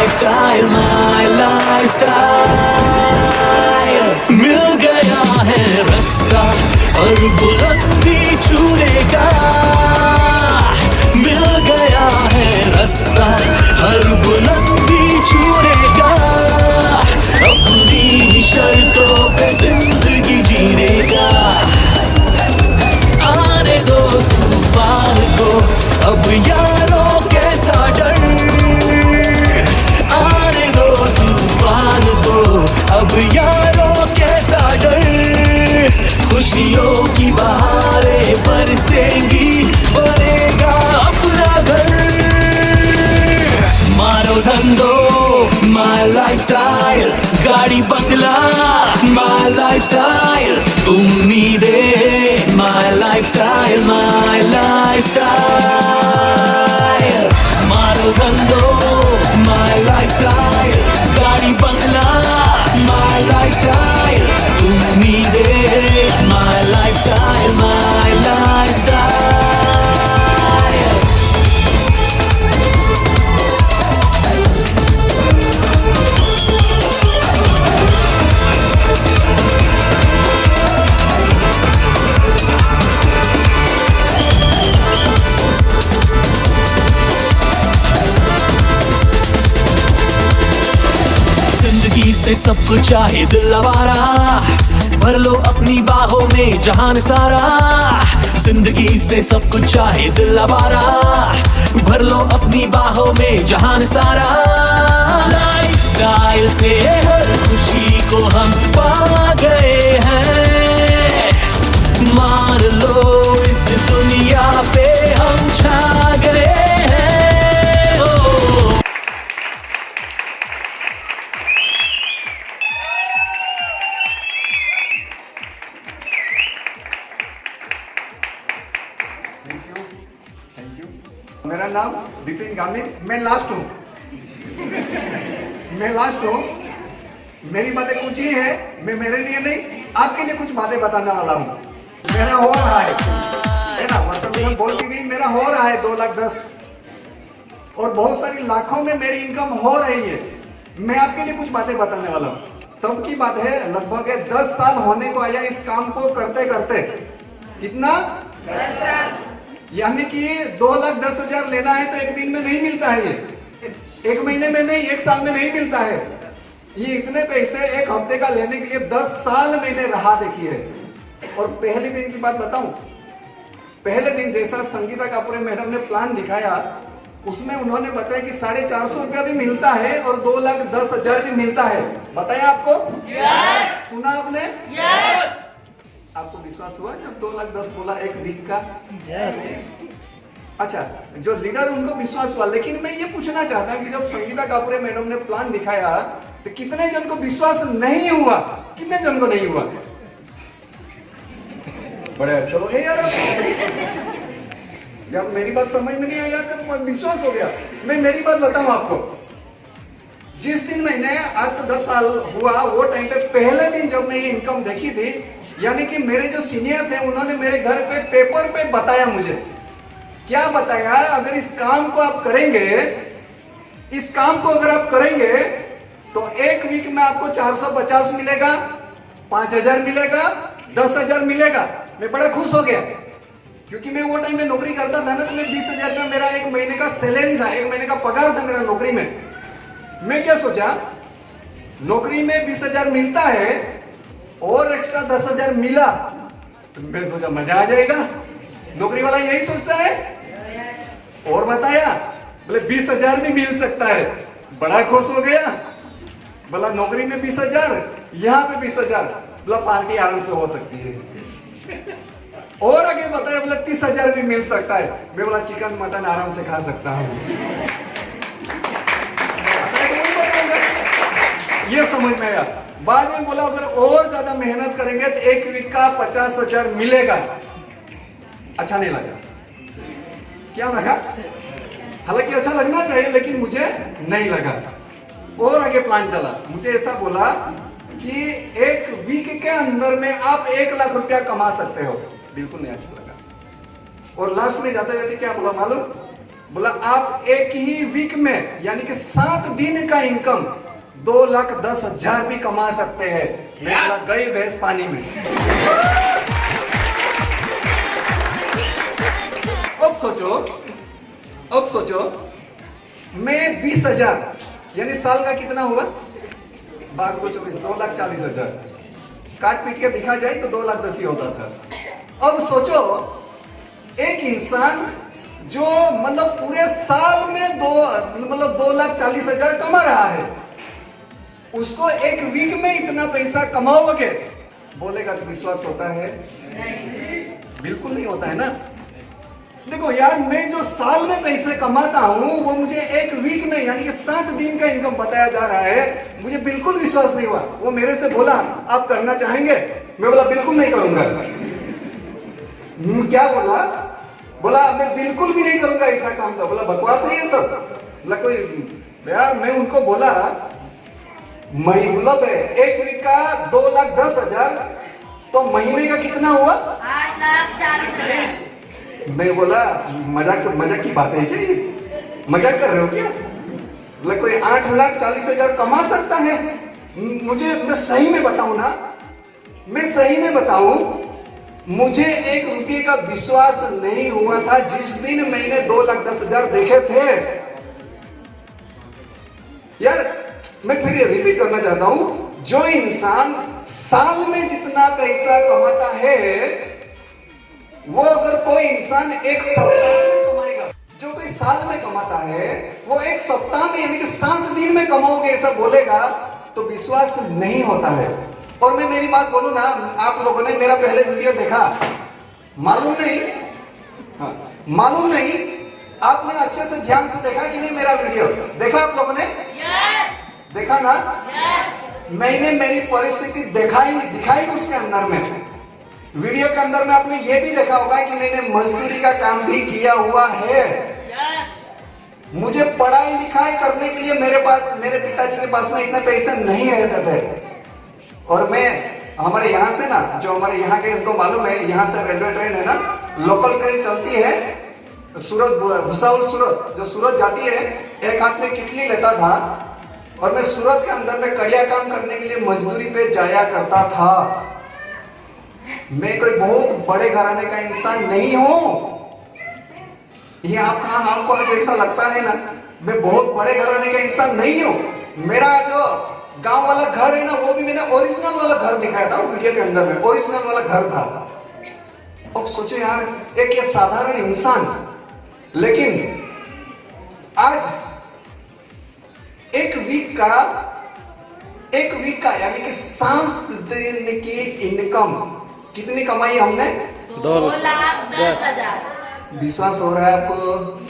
Lifestyle my lifestyle. मिल गया है रास्ता और बुलंदी छूने का, मिल गया है रास्ता हर बुलंदी छूने का, अपनी शर्तों पे जिंदगी जीने का। आने दो तूफान को अब यारों कैसा डर, आने दो तूफान को अब यारों कैसा डर, खुशियों की बहारें बरसेंगी बनेगा अपना घर। मारो धंधो माय लाइफस्टाइल, गाड़ी बंगला माय लाइफस्टाइल, उम्मीदें माय लाइफस्टाइल माय लाइफस्टाइल। मारो धंधो माय लाइफस्टाइल, गाड़ी बंगला माय लाइफस्टाइल, उम्मीदें माय लाइफस्टाइल माय लाइफस्टाइल। से सब कुछ चाहे दिल आवारा, भर लो अपनी बाहों में जहान सारा। जिंदगी से सब कुछ चाहे दिल आवारा, भर लो अपनी बाहों में जहान सारा। लाइफस्टाइल से हर खुशी को हम पा गए हैं, मान लो इस दुनिया पे हम छा गए हैं। मेरा नाम विपिन गामित, मैं लास्ट हूँ। मेरी बातें कुछ ही है, मैं मेरे लिए नहीं आपके लिए कुछ बातें बताने वाला हूँ। मेरा हो रहा है ना, मतलब बोल के गई मेरा हो रहा है 2,10,000 और बहुत सारी लाखों में मेरी इनकम हो रही है। मैं आपके लिए कुछ बातें बताने वाला हूँ। तब की बात है, लगभग 10 साल होने को आया इस काम को करते करते। कितना? 10 साल। यानी कि 2,10,000 लेना है तो एक दिन में नहीं मिलता है, ये एक महीने में नहीं, एक साल में नहीं मिलता है। ये इतने पैसे एक हफ्ते का लेने के लिए 10 साल मैंने रहा देखी है। और पहले दिन की बात बताऊं, पहले दिन जैसा संगीता कपूर मैडम ने प्लान दिखाया, उसमें उन्होंने बताया कि 450 रुपया भी मिलता है और 2,10,000 भी मिलता है। बताया आपको? yes! सुना आपने? yes! आपको विश्वास हुआ जब 2,10,000 बोला एक वीक का? yes. अच्छा, जो लीडर उनको विश्वास हुआ। लेकिन मैं ये पूछना चाहता हूँ कि जब संगीता कपूर मैडम ने प्लान दिखाया तो कितने जन को विश्वास नहीं हुआ? कितने जन को नहीं हुआ? बड़े अच्छे हो गए यार। जब मेरी बात समझ में नहीं आया तो विश्वास हो गया। मैं मेरी बात बताऊं आपको, जिस दिन मैंने आज से 10 साल हुआ वो टाइम पे पहले दिन जब मैं ये इनकम देखी थी, यानी कि मेरे जो सीनियर थे उन्होंने मेरे घर पे पेपर पे बताया मुझे। क्या बताया? अगर इस काम को आप करेंगे, इस काम को अगर आप करेंगे तो एक वीक में आपको 450 मिलेगा, 5,000 मिलेगा, 10,000 मिलेगा। मैं बड़ा खुश हो गया क्योंकि मैं वो टाइम में नौकरी करता था ना, तो मैं 20,000 रुपया मेरा एक महीने का सैलरी था, एक महीने का पगार था मेरा नौकरी में। मैं क्या सोचा, नौकरी में 20,000 मिलता है और एक्स्ट्रा 10,000 मिला तो मैं सोचा मजा आ जाएगा। नौकरी वाला यही सोचता है। और बताया बोले 20,000 भी मिल सकता है। बड़ा खुश हो गया। बोला नौकरी में 20,000, यहाँ पे 20,000, बोला पार्टी आराम से हो सकती है। और आगे बताया बोला 30,000 भी मिल सकता है। मैं बोला चिकन मटन आराम से खा सकता हूँ। ये समझ में आया। बाद में बोला अगर और ज्यादा मेहनत करेंगे तो एक वीक का 50,000 मिलेगा। अच्छा नहीं लगा। क्या लगा? हालांकि अच्छा लगना चाहिए लेकिन मुझे नहीं लगा। और आगे प्लान चला। मुझे ऐसा बोला कि एक वीक के अंदर में आप 1,00,000 रुपया कमा सकते हो। बिल्कुल नहीं अच्छा लगा। और लास्ट में जाते जाते क्या बोला मालूम? बोला आप एक ही वीक में यानी कि 7 दिन का इनकम 2,10,000 भी कमा सकते हैं। मैं बोला गई भैंस पानी में। अब सोचो मैं 20,000 यानी साल का कितना हुआ, बात को 2,40,000 काट पीट के दिखा जाए तो 2,10,000 ही होता था। अब सोचो एक इंसान जो मतलब पूरे साल में 2,40,000 कमा रहा है, उसको एक वीक में इतना पैसा कमाओगे, बोलेगा तो विश्वास होता है? बिल्कुल नहीं होता है ना। देखो यार, मैं जो साल में पैसे कमाता हूं वो मुझे एक वीक में यानी कि 7 दिन का इनकम बताया जा रहा है, मुझे बिल्कुल विश्वास नहीं हुआ। वो मेरे से बोला आप करना चाहेंगे? मैं बोला बिल्कुल नहीं करूंगा। क्या बोला? बोला मैं बिल्कुल भी नहीं करूंगा ऐसा काम। था बोला बकवास है ये सब। बोला कोई यार, मैं उनको बोला मतलब एक वीक का 2,10,000 तो महीने का कितना हुआ? 8,40,000। मैं बोला मजाक की बात है क्या ये? मजाक कर रहे हो क्या? बोला कोई 8,40,000 कमा सकता है? मैं सही में बताऊं ना, मैं सही में बताऊं, मुझे 1 रुपये का विश्वास नहीं हुआ था जिस दिन मैंने 2,10,000 देखे थे। यार मैं फिर ये रिपीट करना चाहता हूं, जो इंसान साल में जितना पैसा कमाता है वो अगर कोई इंसान एक सप्ताह में कमाएगा, जो कोई साल में कमाता है वो एक सप्ताह में यानी कि 7 दिन में कमाओगे ऐसा बोलेगा तो विश्वास नहीं होता है। और मैं मेरी बात बोलूं ना, आप लोगों ने मेरा पहले वीडियो देखा, मालूम नहीं आपने अच्छे से ध्यान से देखा कि नहीं? मेरा वीडियो देखा आप लोगों ने? देखा ना? मैंने मेरी परिस्थिति दिखाई उसके अंदर में, वीडियो के अंदर में आपने ये भी देखा होगा कि मैंने मजदूरी का काम भी किया हुआ है। मुझे पढ़ाई लिखाई करने के लिए मेरे पिताजी के पास में इतने पैसे नहीं रहते थे। और मैं हमारे यहाँ से ना, जो हमारे यहाँ के इनको मालूम है, यहाँ से रेलवे ट्रेन है ना, लोकल ट्रेन चलती है सूरत, भुसावल सूरत, जो सूरत जाती है, एक हाथ में किटली लेता था और मैं सूरत के अंदर में कड़िया काम करने के लिए मजदूरी पे जाया करता था। मैं कोई बहुत बड़े घराने का इंसान नहीं हूं। ये आपको जैसा लगता है ना, मैं बहुत बड़े घराने का इंसान नहीं हूं। मेरा जो गांव वाला घर है ना, वो भी मैंने ओरिजिनल वाला घर दिखाया था वीडियो के अंदर में, ओरिजिनल वाला घर था। अब सोचो यार, एक ये साधारण इंसान, लेकिन आज एक वीक का यानी कि 7 दिन की इनकम कितनी कमाई हमने? 2,10,000। विश्वास हो रहा है आपको?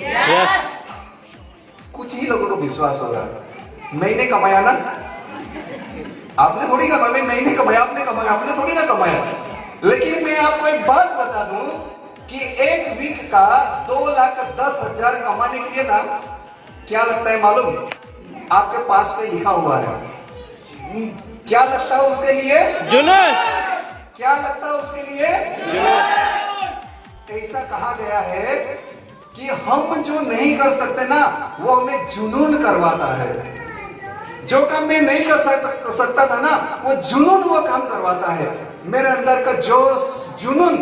यस। कुछ ही लोगों को विश्वास हो रहा है। मैंने कमाया ना, आपने थोड़ी कमाया। मैंने कमाया, आपने कमाया, आपने थोड़ी ना कमाया। लेकिन मैं आपको एक बात बता दूं कि एक वीक का 2,10,000 कमाने के लिए ना, क्या लगता है मालूम? आपके पास पे लिखा हुआ है, क्या लगता है उसके लिए? जुनून। क्या लगता है उसके लिए? ऐसा कहा गया है कि हम जो नहीं कर सकते ना, वो हमें जुनून करवाता है। जो काम मैं नहीं कर सकता था ना, वो जुनून वो काम करवाता है। मेरे अंदर का जोश, जुनून,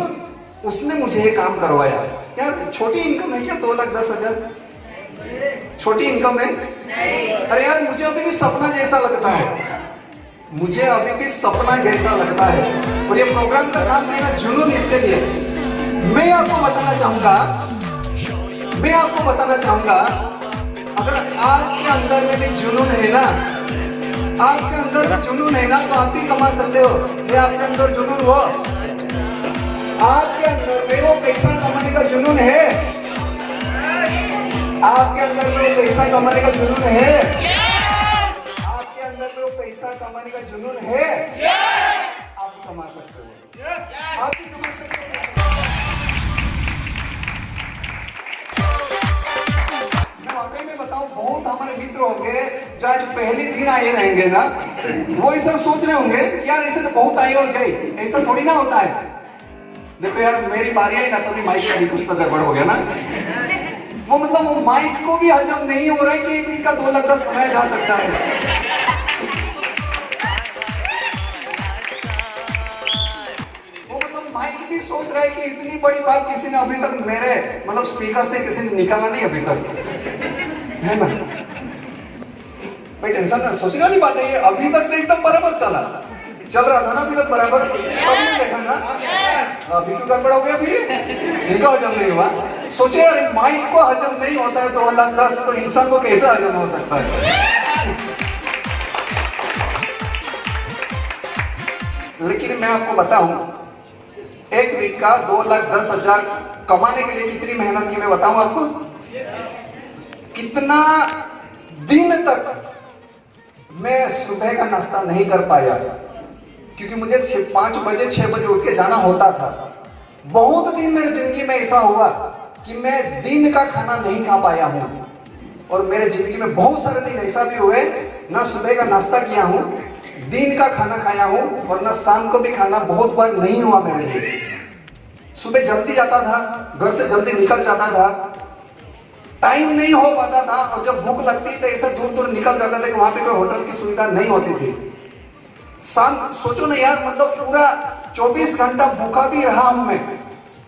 उसने मुझे ये काम करवाया। यार छोटी इनकम है क्या 2,10,000? छोटी इनकम है? अरे यार मुझे अभी भी सपना जैसा लगता है, मुझे अभी भी सपना जैसा लगता है। और ये प्रोग्राम का नाम है ना जुनून, इसके लिए मैं आपको बताना चाहूंगा, अगर आपके अंदर में भी जुनून है ना, आपके अंदर जुनून है ना, तो आप भी कमा सकते हो। ये आपके अंदर जुनून हो, आपके अंदर में वो पैसा कमाने का जुनून है, आपके अंदर में पैसा कमाने का जुनून है, आपके अंदर में पैसा कमाने का जुनून है, आप भी कमा सकते हो, आप भी कमा सकते हो। मैं वाकई में बताऊं, बहुत हमारे मित्र होंगे जो आज पहले दिन आए रहेंगे ना, वो ऐसा सोच रहे होंगे कि यार ऐसे तो बहुत आए और गए, ऐसा थोड़ी ना होता है। देखो यार मेरी बारी आई ना, तभी माइक का भी कुछ तो गड़बड़ हो गया ना। वो मतलब वो माइक को भी हजम नहीं हो रहा है कि 1 वीक का 2 लाख 10 कमाया जा सकता है। माइक भी सोच रहा है कि इतनी बड़ी बात किसी ने अभी तक मेरे मतलब स्पीकर से किसी ने निकाला नहीं अभी तक, है ना भाई। टेंशन ना, सोचने वाली बात है ये। अभी तक तो एकदम बराबर चल रहा था ना अभी तक बराबर, सबने देखा ना। अभी क्यों गड़बड़ हो गया फिर? इनका हजम नहीं हुआ। सोचे यार माइक को हजम नहीं होता है 2 लाख 10, तो इंसान को कैसे हजम हो सकता है? लेकिन मैं आपको बताऊं, 1 वीक का 2,10,000 कमाने के लिए कितनी मेहनत की मैं बताऊं आपको। कितना दिन तक मैं सुबह का नाश्ता नहीं कर पाया, क्योंकि मुझे 5 बजे 6 बजे उठ के जाना होता था। बहुत दिन मेरी जिंदगी में ऐसा हुआ कि मैं दिन का खाना नहीं खा पाया हूं। और मेरे जिंदगी में बहुत सारे दिन ऐसा भी हुए, ना सुबह का नाश्ता किया हूं, दिन का खाना खाया हूं, और ना शाम को भी खाना बहुत बार नहीं हुआ मेरे लिए। सुबह जल्दी जाता था, घर से जल्दी निकल जाता था, टाइम नहीं हो पाता था, और जब भूख लगती तो ऐसे दूर दूर निकल जाता था कि वहां पे कोई होटल की सुविधा नहीं होती थी। शाम सोचो ना यार, मतलब पूरा 24 घंटा भूखा भी रहा हूं मैं।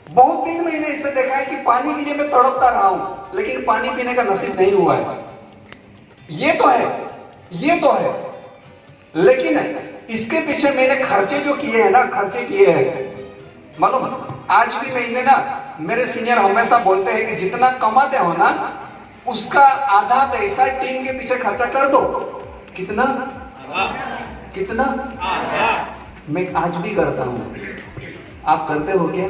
बहुत दिन मैंने इससे देखा है कि पानी के लिए मैं तड़पता रहा हूं, लेकिन पानी पीने का नसीब नहीं हुआ है। ये तो है, लेकिन इसके पीछे मैंने खर्चे जो किए हैं ना, खर्चे किए हैं मालूम। आज भी मैंने ना, मेरे सीनियर हमेशा बोलते हैं कि जितना कमाते हो ना, उसका आधा पैसा टीम के पीछे खर्चा कर दो। कितना? मैं आज भी करता हूं। आप करते हो क्या?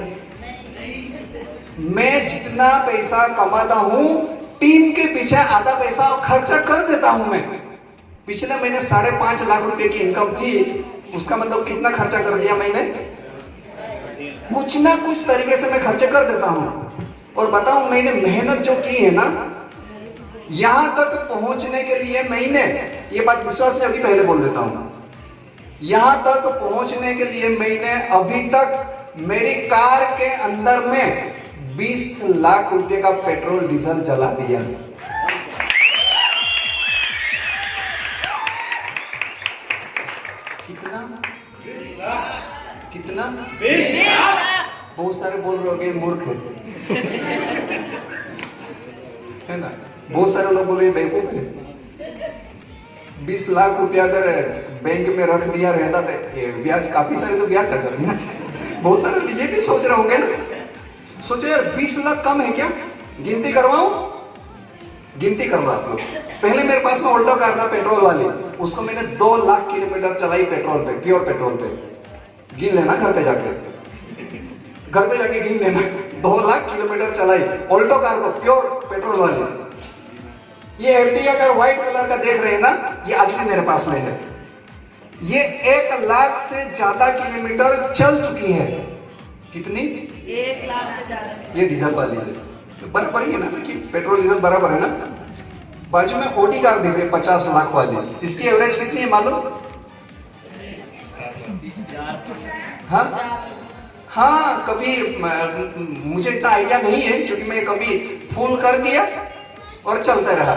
मैं जितना पैसा कमाता हूं, टीम के पीछे आधा पैसा खर्चा कर देता हूं मैं। पिछले महीने 5.5 लाख रुपए की इनकम थी, उसका मतलब कितना खर्चा कर दिया मैंने? कुछ ना कुछ तरीके से मैं खर्चे कर देता हूं। और बताऊं, मैंने मेहनत जो की है ना, यहां तक पहुंचने के लिए मैंने, ये बात विश्वास नहीं होगी पहले बोल देता हूं, यहां तक पहुंचने के लिए मैंने अभी तक मेरी कार के अंदर में 20 लाख रुपए का पेट्रोल डीजल जला दिया। कितना? 20 लाख। बहुत सारे बोल रहे होंगे मूर्ख है ना, बहुत सारे लोग बोले बेवकूफ है। 20 लाख रुपया अगर बैंक में रख दिया रहता तो ब्याज काफी सारे तो ब्याज चल ना। बहुत सारे ये भी सोच रहे होंगे ना, सोचो यार 20 लाख कम है क्या? गिनती करवाऊं? गिनती करवा आप लोग। पहले मेरे पास में ऑल्टो कार था पेट्रोल वाली, उसको मैंने 2 लाख किलोमीटर चलाई पेट्रोल पे, प्योर पेट्रोल पे। गिन लेना घर पे जाके गिन लेना। 2 लाख किलोमीटर चलाई ऑल्टो कार को, प्योर पेट्रोल वाली। ये एर्टिगा कार व्हाइट कलर का देख रहे हैं ना, ये आज भी मेरे पास में है। ये 1 लाख से ज्यादा किलोमीटर चल चुकी है। कितनी? 1 लाख से ज्यादा। ये डीजल वाली है, तो बराबर ही है ना, कि पेट्रोल डीजल बराबर है ना। बाजू में ओडी कार दिख रही है 50 लाख वाली, इसकी एवरेज कितनी है मालूम? हाँ, कभी मुझे इतना आइडिया नहीं है, क्योंकि मैं कभी फुल कर दिया और चलता रहा।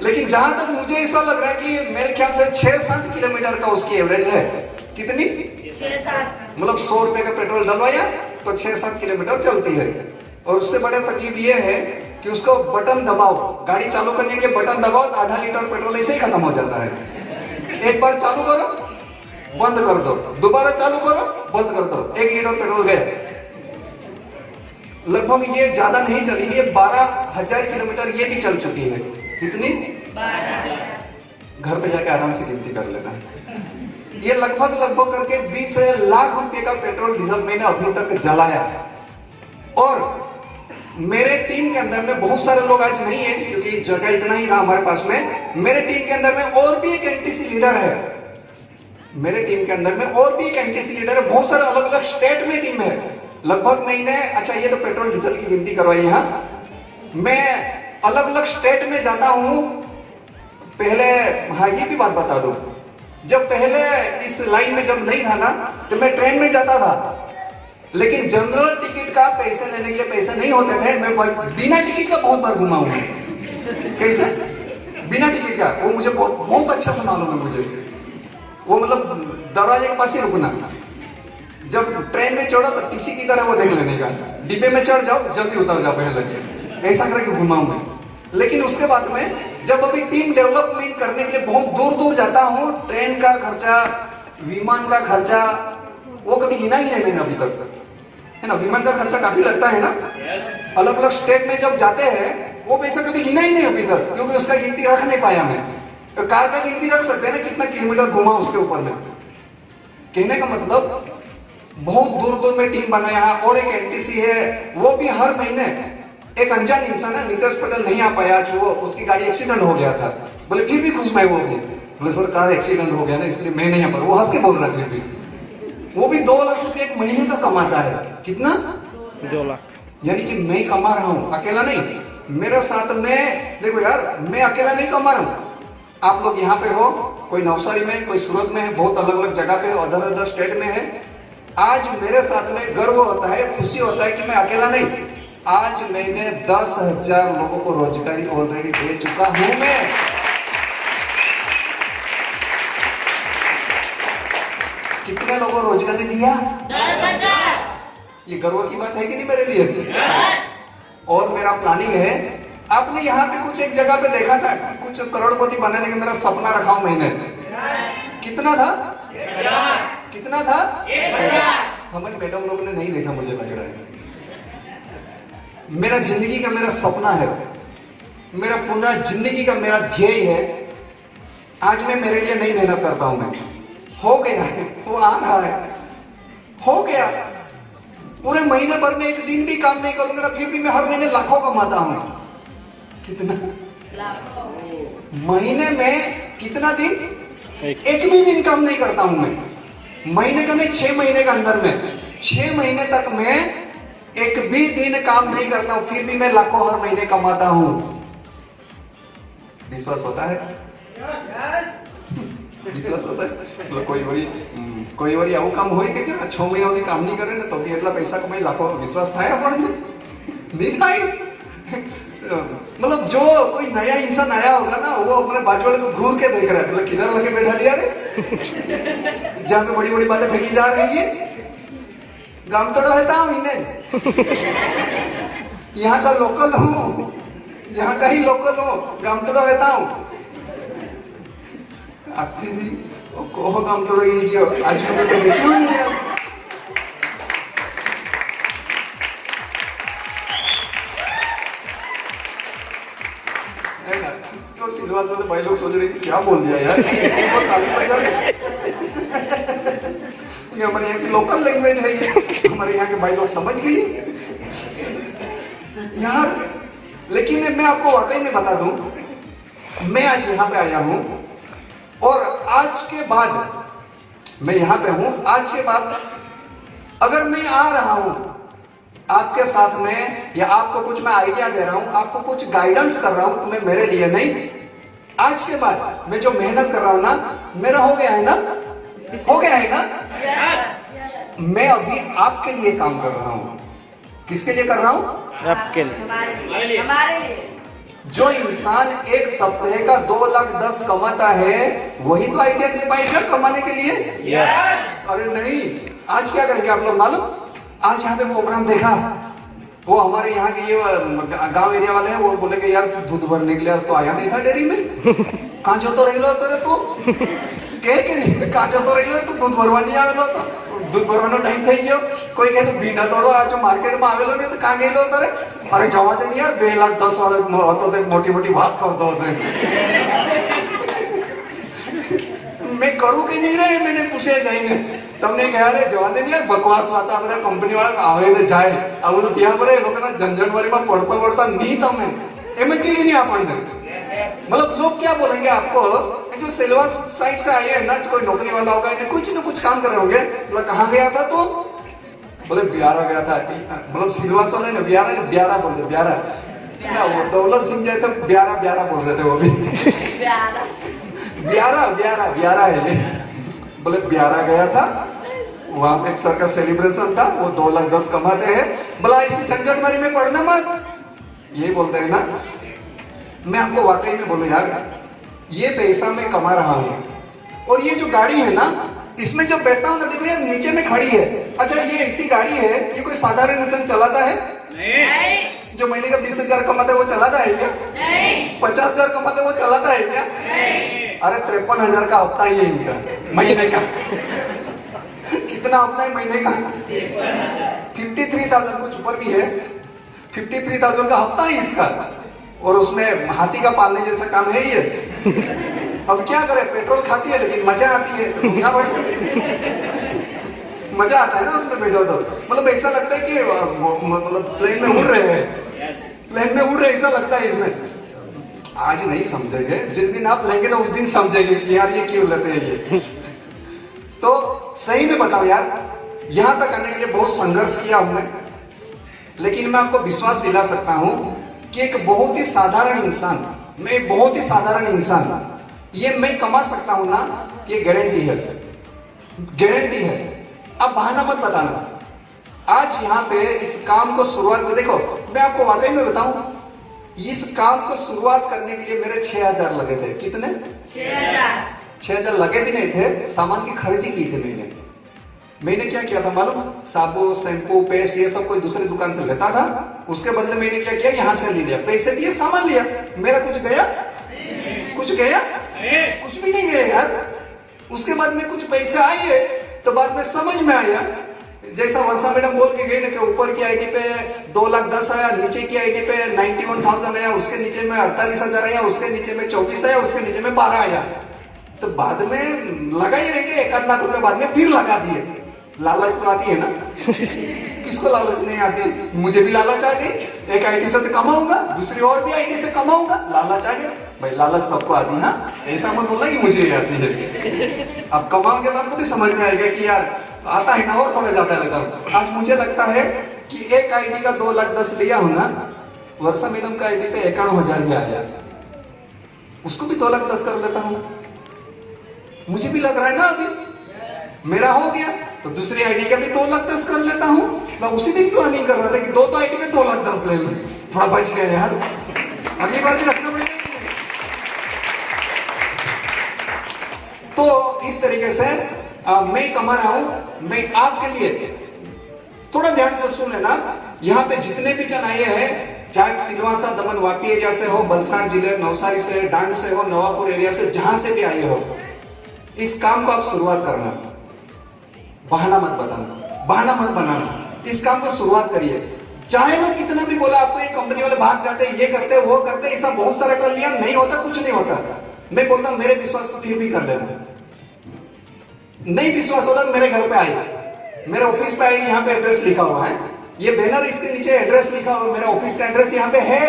लेकिन जहां तक मुझे ऐसा लग रहा है कि मेरे ख्याल से 6-7 किलोमीटर का उसकी एवरेज है। कितनी? 6-7। मतलब 100 रुपए का पेट्रोल डलवाया तो 6-7 किलोमीटर चलती है। और उससे बड़ा तकलीफ ये है कि उसको बटन दबाओ, गाड़ी चालू करने के लिए बटन दबाओ तो आधा लीटर पेट्रोल ऐसे ही खत्म हो जाता है। एक बार चालू करो, बंद कर दो, दोबारा चालू करो, बंद कर दो, 1 लीटर पेट्रोल गए। लगभग ये ज्यादा नहीं चली, ये 12,000 किलोमीटर ये भी चल चुकी है। कितनी? 12,000। घर पे जाके आराम से गिनती कर लेना। ये लगभग करके 20 लाख रुपए का पेट्रोल डीजल मैंने अभी तक जलाया। और मेरे टीम के अंदर में बहुत सारे लोग आज नहीं है, क्योंकि जगह इतना ही रहा हमारे पास में। मेरे टीम के अंदर में और भी एक एनटीसी लीडर है। मेरे टीम के अंदर में और भी एक एनटीसी लीडर है। बहुत सारे अलग अलग स्टेट में टीम है। लगभग महीने, अच्छा ये तो पेट्रोल डीजल की गिनती करवाई है। मैं अलग अलग स्टेट में जाता हूं। पहले, हाँ ये भी बात बता दो, जब पहले इस लाइन में जब नहीं था ना, तो मैं ट्रेन में जाता था। लेकिन जनरल टिकट का पैसे लेने के लिए पैसे नहीं होते थे। मैं बिना टिकट का बहुत बार घुमा हूं। कैसे? बिना टिकट का। वो मुझे बहुत अच्छा से मालूम है मुझे। वो मतलब दरवाजे के पास ही रुकना, जब ट्रेन में चढ़ो तो टीसी की तरह वो देख लेने का, डिब्बे में चढ़ जाओ जल्दी उतर जाओ पहले, ऐसा करके घुमाऊं मैं। लेकिन उसके बाद में जब अभी टीम डेवलपमेंट करने के लिए बहुत दूर दूर जाता हूँ, ट्रेन का खर्चा, विमान का खर्चा, वो कभी गिना ही नहीं मैंने अभी तक, है ना। विमान का खर्चा काफी लगता है ना। अलग अलग स्टेट में जब जाते हैं वो पैसा कभी गिना ही नहीं अभी तक, क्योंकि उसका गिनती रख नहीं पाया मैं। तो कार का गिनती रख सकते हैं ना, कितना किलोमीटर घुमा उसके ऊपर में। कहने का मतलब बहुत दूर दूर में टीम बनाया। और एक एनटीसी है, वो भी हर महीने एक अनजान इंसान है, नीतीश पटेल नहीं आ पाया, जो उसकी गाड़ी एक्सीडेंट हो गया था। बोले फिर भी खुश मैं वो भी, बोले सर कार एक्सीडेंट हो गया ना इसलिए मैं नहीं आ पा। वो हंस के बोल रहा है। फिर भी वो भी 2 लाख रुपए एक महीने का कमाता है। कितना? 2 लाख। यानी कि मैं कमा रहा हूं, अकेला नहीं। मेरे साथ में देखो यार, मैं अकेला नहीं कमा रहा हूं। आप लोग यहाँ पे हो, कोई नवसारी में, कोई सूरत में है, बहुत अलग अलग जगह पे, अदर स्टेट में है। आज मेरे साथ में गर्व होता है, खुशी होता है कि मैं अकेला नहीं। आज मैंने 10,000 लोगों को रोजगारी ऑलरेडी दे चुका हूं मैं। कितने लोगों को रोजगारी दिया? 10,000। ये गर्व की बात है कि नहीं मेरे लिए? और मेरा प्लानिंग है, आपने यहाँ पे कुछ एक जगह पे देखा था, कुछ करोड़पति बनाने का मेरा सपना रखा हूं मैंने। कितना था? कितना था? हमारी मैडम लोग ने नहीं देखा, मुझे लग रहा है। मेरा जिंदगी का मेरा सपना है, मेरा पूरा जिंदगी का मेरा ध्येय है। आज मैं मेरे लिए नहीं मेहनत करता हूं मैं, हो गया है, वो आ रहा है, हो गया। पूरे महीने भर में एक दिन भी काम नहीं करूंगा ना, फिर भी मैं हर महीने लाखों कमाता हूं। कितना? महीने में कितना दिन? एक भी दिन काम नहीं करता हूं मैं। महीने का नहीं, 6 महीने के अंदर में 6 महीने तक मैं एक भी दिन काम नहीं करता हूं, फिर भी मैं लाखों हर महीने कमाता हूं। विश्वास होता है? विश्वास होता है? मतलब कोई बारी आવું કામ હોય કે 6 મહિના સુધી કામ નહીં કરે ને તો બી એટલા પૈસા કમાઈ લાખો, વિશ્વાસ થાય આપણને? नहीं થાય। मतलब जो कोई नया इंसान आया होगा ना, वो अपने बाजू वाले को घूर के देख रहा है, मतलब किधर लगे बैठा दिया रे, जहाँ पे बड़ी बड़ी बातें फेंकी जा रही है। गांव तोड़ो है ताऊ इन्हें, यहाँ का लोकल हूँ, यहाँ का ही लोकल हो, गांव तोड़ो है ताऊ। आखिरी कहो गांव तोड़ो ये आज तो देखियो नहीं यार। तो सिलवास वाले भाई लोग सोच रहे कि क्या बोल दिया यार, ये हमारे यहाँ की लोकल लैंग्वेज है, ये हमारे यहाँ के भाई लोग समझ गए यार। लेकिन मैं आपको वाकई में बता दूं, मैं आज यहाँ पे आया हूँ और आज के बाद मैं यहाँ पे हूँ। आज के बाद अगर मैं आ रहा हूँ आपके साथ में, या आपको कुछ मैं आइडिया दे रहा हूँ, आपको कुछ गाइडेंस कर रहा हूँ, तो मैं मेरे लिए नहीं। आज के बाद मैं जो मेहनत कर रहा हूँ ना, मेरा हो गया है ना, हो गया है ना। मैं अभी आपके लिए काम कर रहा हूँ। किसके लिए कर रहा हूँ? आपके लिए। हमारे लिए। जो इंसान एक सप्ताह का 2,10,000 कमाता है, वही तो आइडिया दे पाएगा कमाने के लिए। अरे नहीं, आज क्या करेंगे आप लोग मालूम? आज यहाँ पे प्रोग्राम देखा, वो हमारे यहाँ के ये गांव एरिया वाले हैं, वो बोले कि यार दूध भरने के लिए तो आया नहीं था डेयरी में, कहाँ जो तो रही लो तेरे तो के नहीं, कहाँ जो तो रही लो तो दूध भरवा नहीं आवेलो, तो दूध भरवानो टाइम થઈ ગયો। કોઈ કહે તો ભીંડા તોડો આ જો માર્કેટમાં આવેલો નહીં તો કાં ગયેલો તારે? અરે જવા દે ને યાર, 2,10,000 વાળો હતો તે મોટી મોટી વાત કરતો હતો। मैं करूँ कि नहीं रहे, मैंने पूछे जाइने તમને કહ્યા રે જવા દે ને યાર, બકવાસ વાત આ બધા કંપની વાળા આવે ને જાય, આવું તો ત્યાં પર એ લોકોના ઝંઝટવાળીમાં પડતા પડતા નહીં તમે એમ જ કહીએ નહીં આપણને। मतलब लोग क्या बोलेंगे आपको, जो सिलवास साइड से आए हैं ना, कोई नौकरी वाला होगा, इन्हें कुछ ना कुछ काम कर रहे होंगे, बोला कहाँ गया था तो, बोले बिहारा गया था। मतलब सिलवास वाले ने बिहारा बोल रहे, बिहारा ना, वो दौलत सिंह जाए तो बिहारा बोल रहे थे वो भी। बिहारा है ये, बोले बिहारा गया था वहां पे एक सर का सेलिब्रेशन था, वो 2,10,000 कमाते हैं, भला इसी झंझट मारी में पढ़ना मत, ये बोलते हैं ना। मैं आपको वाकई में बोलूं यार, ये पैसा मैं कमा रहा हूं, और ये जो गाड़ी है ना, इसमें जो बैठता हूं ना, देखो यार नीचे में खड़ी है। अच्छा ये ऐसी गाड़ी है, ये कोई साधारण इंसान चलाता है? नहीं। जो महीने का 20,000 कमाता है वो चलाता है क्या? नहीं। 50,000 कमाता है वो चलाता है क्या? नहीं। अरे 53,000 का हफ्ता ही है इनका महीने का। कितना हफ्ता है महीने का? 53,000, कुछ ऊपर भी है, 53,000 का हफ्ता है इसका, और उसमें हाथी का पालने जैसा काम है ये। अब क्या करे, पेट्रोल खाती है लेकिन मजा आती है, तो दुनिया भर मजा आता है ना उसमें बैठो तो। मतलब ऐसा लगता है कि मतलब प्लेन में उड़ रहे हैं, प्लेन में उड़ रहे ऐसा लगता है इसमें। आज नहीं समझेंगे, जिस दिन आप लेंगे ना उस दिन समझेंगे कि यार ये क्यों लेते हैं ये। तो सही में बताओ यार, यहां तक आने के लिए बहुत संघर्ष किया हमने, लेकिन मैं आपको विश्वास दिला सकता हूं कि एक बहुत ही साधारण इंसान, मैं एक बहुत ही साधारण इंसान, ये मैं कमा सकता हूं ना, ये गारंटी है, गारंटी है। अब बहाना मत बताना। आज यहाँ पे इस काम को शुरुआत में देखो, मैं आपको वाकई में बताऊं, इस काम को शुरुआत करने के लिए मेरे 6,000 लगे थे। कितने? 6,000 लगे भी नहीं थे, सामान की खरीदी की थी मैंने क्या किया था मालूम? साबुन, शैम्पू, पेस्ट, ये सब कोई दूसरी दुकान से लेता था, उसके बदले मैंने क्या किया, यहाँ से ले लिया, पैसे दिए, सामान लिया। मेरा कुछ गया? कुछ गया? कुछ भी नहीं गया यार। उसके बाद में कुछ पैसे आए तो बाद में समझ में आया, जैसा वर्षा मैडम बोल के गई ना कि ऊपर की आईडी पे 2,10,000 आया, नीचे की आईडी पे 91,000 आया, उसके नीचे में 48,000 आया, उसके नीचे में 34 आया, उसके नीचे में 12 आया। तो बाद में लगा ही रहेंगे 1 लाख रुपए, बाद में फिर लगा दिए। लालच तो आती है ना, किसको लालच नहीं आती? मुझे भी लालच आ गई, एक आईडी से तो कमाऊंगा, दूसरी और भी आईडी से कमाऊंगा, लालच आ गया भाई। लालच सबको आती है, हाँ, ऐसा मत बोला कि मुझे आती है। अब कमाओगे तो आपको भी समझ में आएगा कि यार आता है ना, और थोड़ा ज्यादा रहता हूँ। आज मुझे लगता है कि एक आईडी का 2,10,000 लिया हूं ना, वर्षा मैडम का आईडी पे 51,000 ही आया, उसको भी 2,10,000 कर लेता हूं। मुझे भी लग रहा है ना अभी मेरा हो गया, तो दूसरी आईडी का भी 2,10,000 कर लेता हूं। मैं उसी दिन प्लानिंग कर रहा था कि 2 आईडी में 2,10,000 ले लूं, थोड़ा बच गया यार, अगली बार भी रखना पड़ेगा। तो इस तरीके से मैं कमा रहा हूं। मैं आपके लिए, थोड़ा ध्यान से सुन लेना, यहाँ पे जितने भी जन आए हैं, चाहे सिलवासा, दमन, वापी एरिया से हो, बलसाड़ जिले, नवसारी से, डांग से हो, नवापुर एरिया से, जहां से भी आए हो, इस काम को आप शुरुआत करना, बहाना मत बताना, बहाना मत बनाना, इस काम को शुरुआत करिए। चाहे लोग कितना भी बोला आपको, ये कंपनी वाले भाग जाते हैं, ये करते हैं, वो करते हैं, ऐसा बहुत सारा कर लिया, नहीं होता, कुछ नहीं होता। मैं बोलता हूं मेरे विश्वास को फिर भी कर लेना। नहीं विश्वास होता तो मेरे घर पे आइए, मेरे ऑफिस पे आइए, यहाँ पे एड्रेस लिखा हुआ है, ये बैनर, इसके नीचे एड्रेस लिखा हुआ है, मेरा ऑफिस का एड्रेस यहाँ पे है।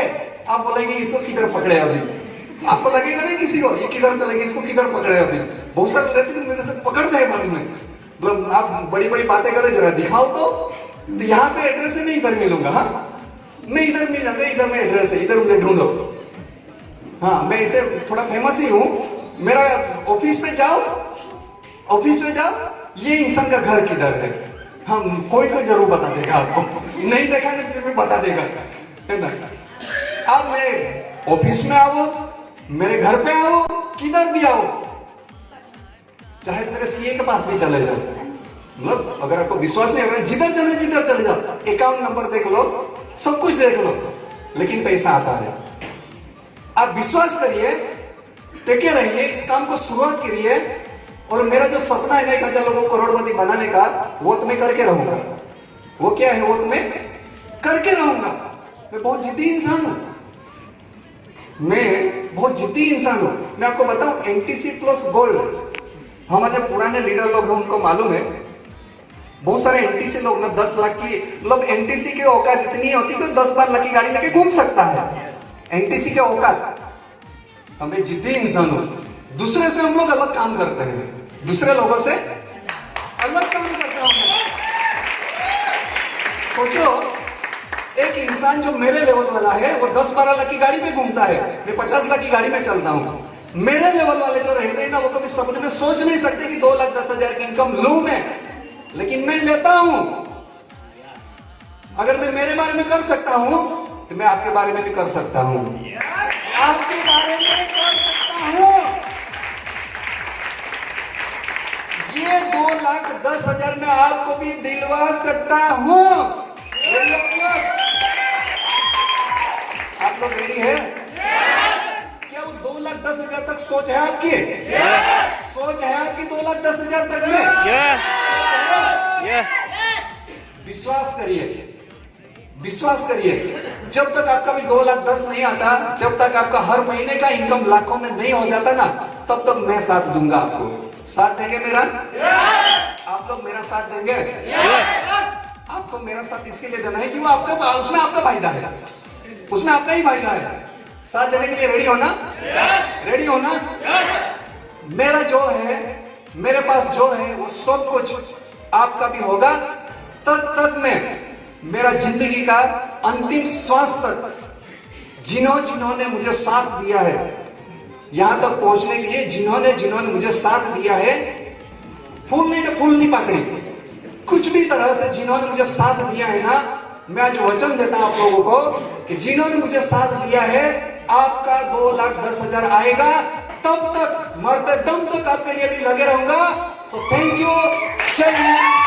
आप बोलेंगे इसको किधर पकड़े अभी, आपको लगेगा नहीं किसी को, ये किधर चलेगी, इसको किधर पकड़े अभी। बहुत सारे रहते हैं मेरे से पकड़ते हैं बाद में, मतलब आप बड़ी बड़ी बातें करें, जरा दिखाओ तो यहाँ पे एड्रेस है, मैं इधर मिलूंगा, हाँ मैं इधर मिल जाऊंगा, इधर में एड्रेस है, इधर मुझे ढूंढो। हाँ मैं इसे थोड़ा फेमस ही हूँ, मेरा ऑफिस पे जाओ, ऑफिस में जाओ, ये इंसान का घर किधर है, हम कोई जरूर बता देगा आपको, नहीं देखा ना फिर भी बता देगा, है ना। अब मैं ऑफिस में आओ, मेरे घर पे आओ, किधर भी आओ, चाहे मेरे सीए के पास भी चले जाओ, मतलब अगर आपको विश्वास नहीं हो रहा, जिधर चले जाओ, अकाउंट नंबर देख लो, सब कुछ देख लो, लेकिन पैसा आता है। आप विश्वास करिए, टेके रहिए, इस काम को शुरुआत करिए, और मेरा जो सपना है 1,000 लोगों को करोड़पति बनाने का, वो तो मैं करके रहूंगा। वो क्या है, वो तो मैं करके रहूंगा। मैं बहुत जिद्दी इंसान हूं, मैं बहुत जिद्दी इंसान हूं। मैं आपको बताऊं, एनटीसी प्लस गोल्ड, हमारे पुराने लीडर लोग हैं, उनको मालूम है, बहुत सारे एनटीसी लोग ना 10 लाख की, मतलब एनटीसी की औकात इतनी होती है कि 10-12 लाख की गाड़ी लेके घूम सकता है, एनटीसी के औकात। हमें जिद्दी इंसान हूं, दूसरे से हम लोग अलग काम करते हैं, दूसरे लोगों से अलग काम करता हूं मैं। सोचो, एक इंसान जो मेरे लेवल वाला है, वो 10-12 लाख की गाड़ी में घूमता है, मैं 50 लाख की गाड़ी में चलता हूं। मेरे लेवल वाले जो रहते हैं ना, वो कभी सपने में सोच नहीं सकते कि 2,10,000 की इनकम लूं मैं, लेकिन मैं लेता हूं। अगर मैं मेरे बारे में कर सकता हूं तो मैं आपके बारे में भी कर सकता हूं, आपके बारे में कर सकता हूं। ये 2,10,000 में आपको भी दिलवा सकता हूं। आप लोग रेडी है? क्या वो 2,10,000 तक सोच है आपकी? सोच है आपकी 2,10,000 तक में? विश्वास करिए, विश्वास करिए। जब तक आपका भी 2,10,000 नहीं आता, जब तक आपका हर महीने का इनकम लाखों में नहीं हो जाता ना, तब तक मैं साथ दूंगा आपको। साथ देंगे मेरा? आप लोग मेरा साथ देंगे? आपको मेरा साथ इसके लिए देना है कि वो आपका, उसमें आपका फायदा है, उसमें आपका ही फायदा है। साथ देने के लिए रेडी होना? रेडी होना? मेरा जो है, मेरे पास जो है वो सब कुछ आपका भी होगा। तब तक में मेरा जिंदगी का अंतिम श्वास तक जिन्होंने मुझे साथ दिया है, यहां तक पहुंचने के लिए जिन्होंने मुझे साथ दिया है, फूल नहीं तो फूल नहीं पकड़ी, कुछ भी तरह से जिन्होंने मुझे साथ दिया है ना, मैं आज वचन देता हूं आप लोगों को कि जिन्होंने मुझे साथ दिया है, आपका 2,10,000 आएगा। तब तक मरते दम तक आपके लिए भी लगे रहूंगा। So thank you. जय हिंद।